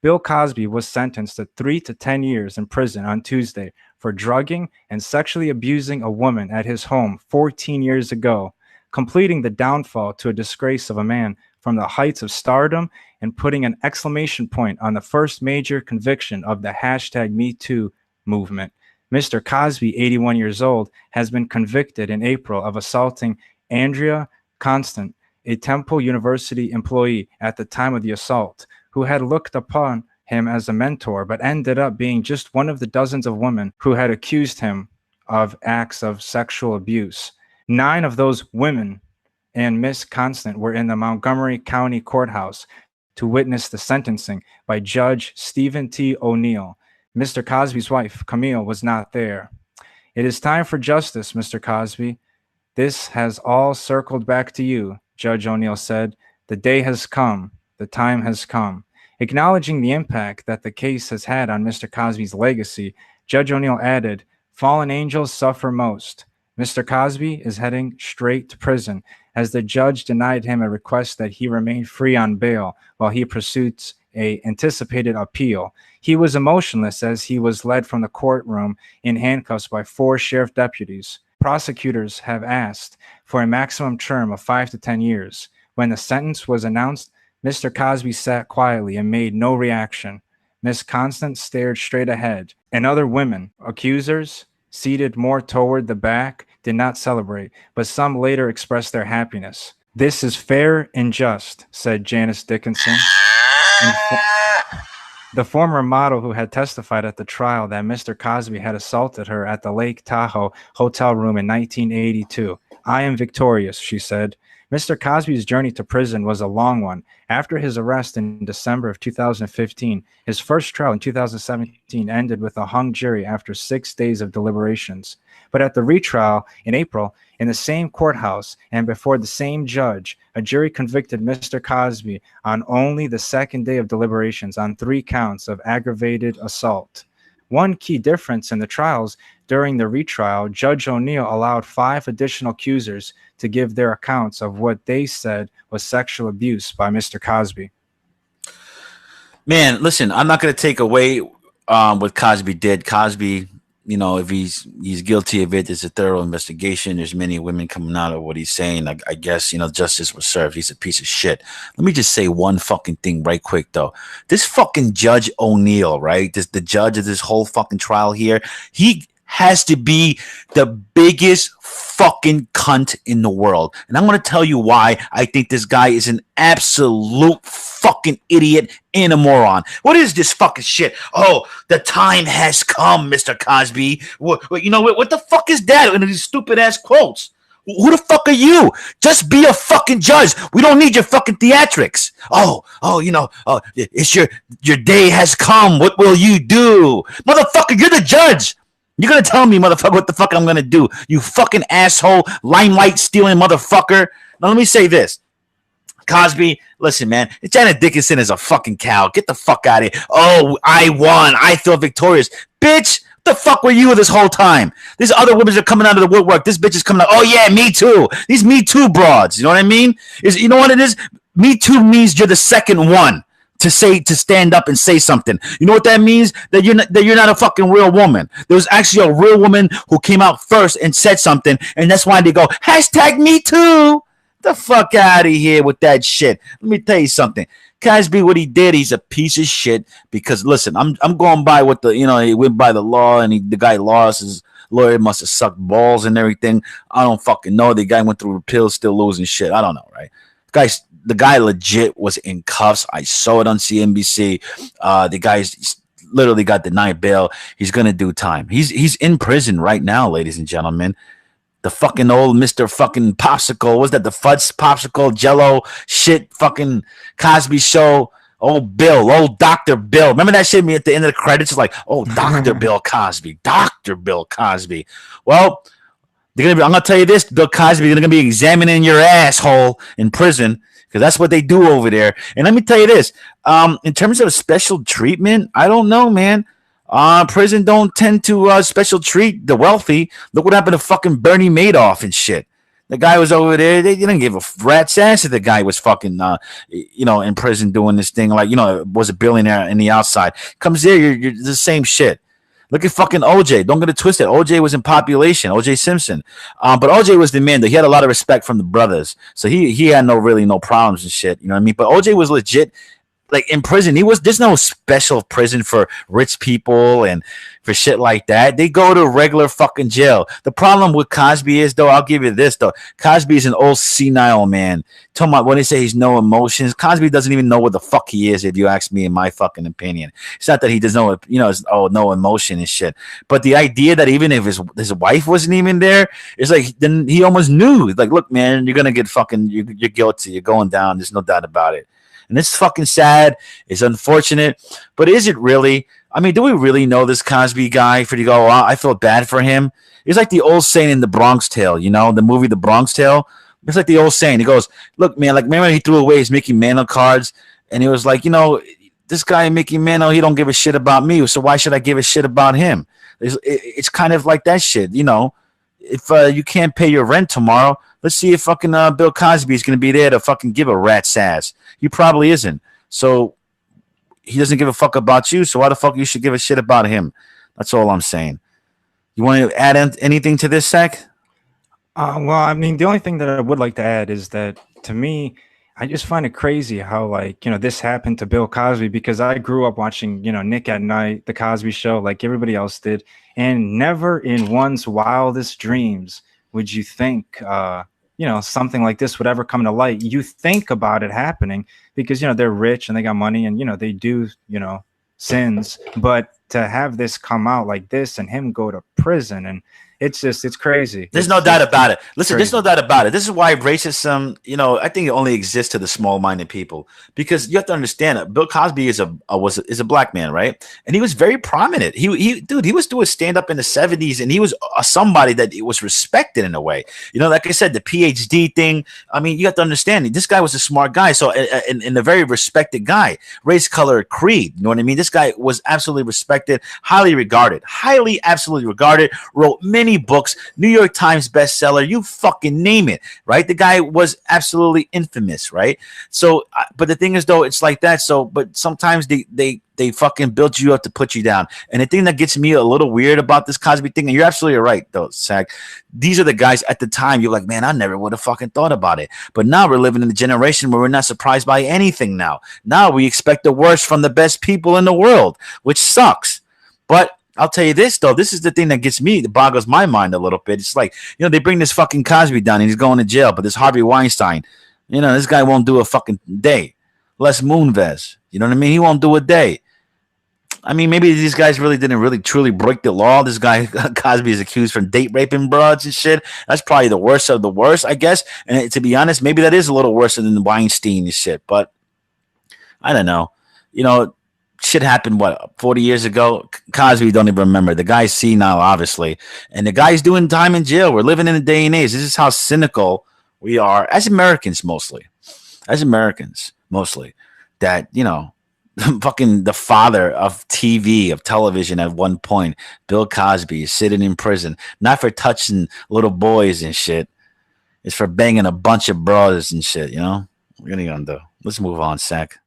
Bill Cosby was sentenced to 3 to 10 years in prison on Tuesday for drugging and sexually abusing a woman at his home 14 years ago, completing the downfall to a disgrace of a man from the heights of stardom and putting an exclamation point on the first major conviction of the hashtag #MeToo movement. Mr. Cosby, 81 years old, has been convicted in April of assaulting Andrea Constant, a Temple University employee at the time of the assault, who had looked upon him as a mentor, but ended up being just one of the dozens of women who had accused him of acts of sexual abuse. 9 of those women and Miss Constant were in the Montgomery County Courthouse to witness the sentencing by Judge Stephen T. O'Neill. Mr. Cosby's wife, Camille, was not there. It is time for justice, Mr. Cosby. This has all circled back to you, Judge O'Neill said. The day has come. The time has come. Acknowledging the impact that the case has had on Mr. Cosby's legacy, Judge O'Neill added, "Fallen angels suffer most. Mr. Cosby is heading straight to prison, as the judge denied him a request that he remain free on bail while he pursues a anticipated appeal. He was emotionless as he was led from the courtroom in handcuffs by 4 sheriff deputies. Prosecutors have asked for a maximum term of 5 to 10 years. When the sentence was announced, Mr. Cosby sat quietly and made no reaction. Miss Constant stared straight ahead, and other women, accusers, seated more toward the back, did not celebrate, but some later expressed their happiness. This is fair and just, said Janice Dickinson, the former model who had testified at the trial that Mr. Cosby had assaulted her at the Lake Tahoe hotel room in 1982. I am victorious, she said. Mr. Cosby's journey to prison was a long one. After his arrest in December of 2015, his first trial in 2017 ended with a hung jury after 6 days of deliberations. But at the retrial in April, in the same courthouse and before the same judge, a jury convicted Mr. Cosby on only the second day of deliberations on 3 counts of aggravated assault. One key difference in the trials: during the retrial, Judge O'Neill allowed 5 additional accusers to give their accounts of what they said was sexual abuse by Mr. Cosby. Man, listen, I'm not going to take away what Cosby did. Cosby, you know, if he's guilty of it, there's a thorough investigation. There's many women coming out of what he's saying. I guess, you know, justice was served. He's a piece of shit. Let me just say one fucking thing right quick, though. This fucking Judge O'Neill, right? The judge of this whole fucking trial here, he has to be the biggest fucking cunt in the world. And I'm going to tell you why I think this guy is an absolute fucking idiot and a moron. What is this fucking shit? Oh, the time has come, Mr. Cosby. What the fuck is that? And these stupid ass quotes. Who the fuck are you? Just be a fucking judge. We don't need your fucking theatrics. It's your day has come. What will you do? Motherfucker, you're the judge. You're going to tell me, motherfucker, what the fuck I'm going to do. You fucking asshole, limelight stealing motherfucker. Now, let me say this. Cosby, listen, man. Janet Dickinson is a fucking cow. Get the fuck out of here. Oh, I won. I feel victorious. Bitch, what the fuck were you this whole time? These other women are coming out of the woodwork. This bitch is coming out. Oh, yeah, me too. These me too broads. You know what I mean? You know what it is? Me too means you're the second one to stand up and say something. You know what that means? That you're not a fucking real woman. There was actually a real woman who came out first and said something, and that's why they go #MeToo. The fuck out of here with that shit. Let me tell you something. Cosby, what he did, he's a piece of shit. Because listen, I'm going by what he went by the law, and the guy lost. His lawyer must have sucked balls and everything. I don't fucking know. The guy went through appeals, still losing shit. I don't know, right? The guy legit was in cuffs. I saw it on CNBC. The guy's literally got denied bail. He's gonna do time. He's in prison right now, ladies and gentlemen. The fucking old Mr. fucking Popsicle. Was that the Fudge Popsicle Jello shit? Fucking Cosby Show. Old Dr. Bill. Remember that shit? Me at the end of the credits, it's like, oh, Dr. Bill Cosby. Dr. Bill Cosby. Well, I'm gonna tell you this, Bill Cosby. They're gonna be examining your asshole in prison. Because that's what they do over there. And let me tell you this. In terms of special treatment, I don't know, man. Prison don't tend to special treat the wealthy. Look what happened to fucking Bernie Madoff and shit. The guy was over there. They didn't give a rat's ass if the guy was fucking, in prison doing this thing. Like, was a billionaire in the outside. Comes there, you're the same shit. Look at fucking OJ. Don't get it twisted. OJ was in population. OJ Simpson. But OJ was the man. Though. He had a lot of respect from the brothers. So he had no problems and shit. You know what I mean? But OJ was legit like in prison. There's no special prison for rich people and for shit like that. They go to regular fucking jail. The problem with Cosby is though, I'll give you this though. Cosby is an old senile man. Talking about when they say he's no emotions, Cosby doesn't even know what the fuck he is, if you ask me, in my fucking opinion. It's not that he does know, no emotion and shit. But the idea that even if his wife wasn't even there, it's like then he almost knew. Like, look, man, you're gonna get fucking you're guilty. You're going down. There's no doubt about it. And it's fucking sad. It's unfortunate. But is it really? I mean, do we really know this Cosby guy for to go, I feel bad for him? It's like the old saying in The Bronx Tale, the movie The Bronx Tale. It's like the old saying. He goes, look, man, like remember he threw away his Mickey Mantle cards and he was like, this guy Mickey Mantle, he don't give a shit about me. So why should I give a shit about him? It's kind of like that shit, If you can't pay your rent tomorrow, let's see if fucking Bill Cosby is going to be there to fucking give a rat's ass. He probably isn't. So he doesn't give a fuck about you. So why the fuck you should give a shit about him? That's all I'm saying. You want to add anything to this, Zach? Well, I mean, the only thing that I would like to add is that to me, I just find it crazy how this happened to Bill Cosby because I grew up watching, Nick at Night, The Cosby Show, like everybody else did. And never in one's wildest dreams would you think, something like this would ever come to light. You think about it happening because, they're rich and they got money and, they do, sins. But to have this come out like this and him go to prison and it's crazy. There's no doubt about it. Listen, there's no doubt about it. This is why racism, I think it only exists to the small-minded people because you have to understand it. Bill Cosby is a black man, right? And he was very prominent. He was doing stand-up in the 70s, and he was somebody that was respected in a way. Like I said, the PhD thing. I mean, you have to understand this guy was a smart guy, so and a very respected guy. Race, color, creed. You know what I mean? This guy was absolutely respected, highly regarded, absolutely regarded. Wrote many books, New York Times bestseller, you fucking name it, right? The guy was absolutely infamous, right? So, but the thing is, though, it's like that. So, but sometimes they fucking built you up to put you down. And the thing that gets me a little weird about this Cosby thing, and you're absolutely right, though, Zach, these are the guys at the time you're like, man, I never would have fucking thought about it. But now we're living in a generation where we're not surprised by anything now. Now we expect the worst from the best people in the world, which sucks. But I'll tell you this, though. This is the thing that gets me, that boggles my mind a little bit. It's like, they bring this fucking Cosby down and he's going to jail, but this Harvey Weinstein, this guy won't do a fucking day. Les Moonves, you know what I mean? He won't do a day. I mean, maybe these guys didn't truly break the law. This guy, Cosby, is accused for date raping broads and shit. That's probably the worst of the worst, I guess. And to be honest, maybe that is a little worse than Weinstein and shit, but I don't know. Shit happened, 40 years ago? Cosby don't even remember. The guy's senile, obviously. And the guy's doing time in jail. We're living in a day and age. This is how cynical we are as Americans, mostly. That, fucking the father of television at one point, Bill Cosby, is sitting in prison, not for touching little boys and shit. It's for banging a bunch of brothers and shit, What are you gonna do? Let's move on, Zach.